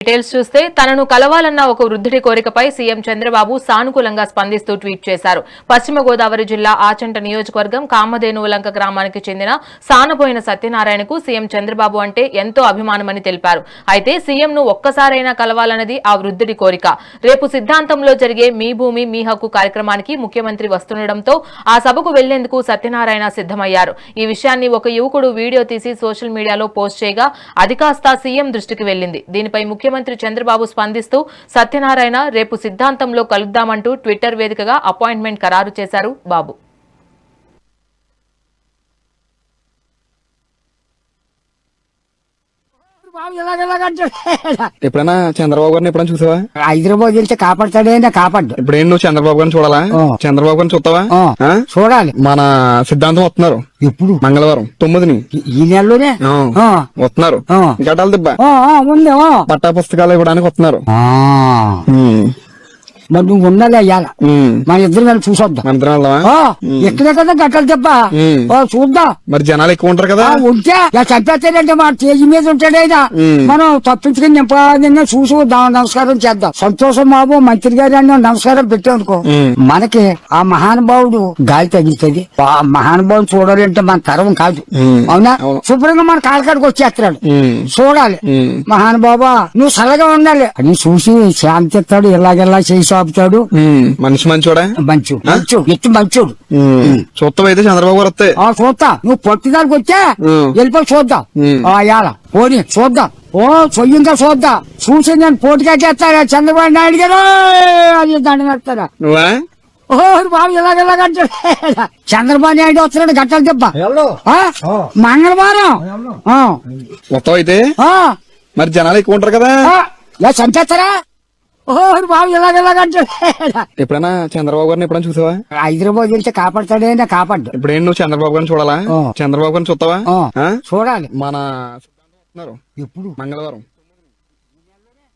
Details చూస్తే తనను కలవాలన్న ఒక వృద్ధుడి కోరికపై సీఎం చంద్రబాబు సానుకూలంగా స్పందిస్తూ ట్వీట్ చేశారు. పశ్చిమ గోదావరి జిల్లా ఆచంట నియోజకవర్గం కామధేనువులంక గ్రామానికి చెందిన సానబోయిన సత్యనారాయణకు సీఎం చంద్రబాబు అంటే ఎంతో అభిమానమని తెలిపారు. అయితే సీఎంను ఒక్కసారైనా కలవాలన్నది ఆ వృద్ధుడి కోరిక. రేపు సిద్ధాంతంలో జరిగే మీ భూమి మీ హక్కు కార్యక్రమానికి ముఖ్యమంత్రి వస్తుండటంతో ఆ సభకు వెళ్లేందుకు సత్యనారాయణ సిద్ధమయ్యారు. ఈ విషయాన్ని ఒక యువకుడు వీడియో తీసి సోషల్ మీడియాలో పోస్ట్ చేయగా అది కాస్త సీఎం దృష్టికి వెళ్లింది. దీనిపై ముఖ్యమంత్రి చంద్రబాబు స్పందిస్తూ సత్యనారాయణ రేపు సిద్ధాంతంలో కలుద్దామంటూ ట్విట్టర్ వేదికగా అపాయింట్మెంట్ ఖరారు చేశారు బాబు. ఎప్పుడైనా చంద్రబాబు గారిని ఎప్పుడైనా చూసావా? హైదరాబాద్ వెళ్తే కాపాడతాడే కాపాడు. ఇప్పుడేం నువ్వు చంద్రబాబు గారిని చూడాలా? చంద్రబాబు గారిని చూస్తావా? చూడాలి. మన సిద్ధాంతం వస్తున్నారు ఎప్పుడు? మంగళవారం 9ని ఈ నెలలోనే వస్తున్నారు. గటాల దిబ్బ ఉంది. పట్టా పుస్తకాలు ఇవ్వడానికి వస్తున్నారు. మరి నువ్వు ఉన్నది అయ్యాల మన ఇద్దరు వెళ్ళి చూసొద్దాం. మన ఇద్దరం వెళ్దామా? ఎక్కడే కదా గట్టలు దెబ్బ చూద్దాం. మరి జనాలు ఎక్కువ ఉంటారు కదా? ఉంటే చంపేస్తాడంటే మా తేజీ మీద ఉంటాడైనా మనం తప్పించుకుని నింపదంగా చూసి నమస్కారం చేద్దాం. సంతోషం బాబు మంత్రి గారి అని నమస్కారం పెట్టామనుకో మనకి ఆ మహానుభావుడు గాలి తగిలితుంది. ఆ మహానుభావుడు చూడాలంటే మన తరం కాదు. అవునా? శుభ్రంగా మన కాలకాడికి వచ్చేస్తాడు. చూడాలి. మహానుభావా నువ్వు సరళగా ఉండాలి అని చూసి శాంతిస్తాడు. ఇలాగెల్లా చేసి ఆపుతాడు. మనిషి మంచోడా? ఎత్తు మంచోడు. చూస్తాం అయితే చంద్రబాబు గారు వస్తే చూస్తా. నువ్వు పట్టుదానికి వచ్చా వెళ్ళిపోయి చూద్దాం. పోనీ చూద్దాం. ఇంకా చూద్దాం. చూసి నేను పోటీకెట్టేస్తారా చంద్రబాబు నాయుడు గారు అది దండ పెడతారా? నువ్వా? బాబు ఇలాగెలాగంటే చంద్రబాబు నాయుడు వస్తున్నాడు గట్టలు దెబ్బ మంగళవారం. మొత్తం అయితే మరి జనాలు ఎక్కువ ఉంటారు కదా? చంపేస్తారా? బాబు ఇలాగెలాగంటే ఎప్పుడైనా చంద్రబాబు గారిని ఎప్పుడైనా చూసావా? హైదరాబాద్ వెళ్తే కాపాడతాడే కాపాడు. ఇప్పుడేం నువ్వు చంద్రబాబు గారిని చూడాలా? చంద్రబాబు గారిని చూస్తావా? చూడాలి. మన ఎప్పుడు? మంగళవారం.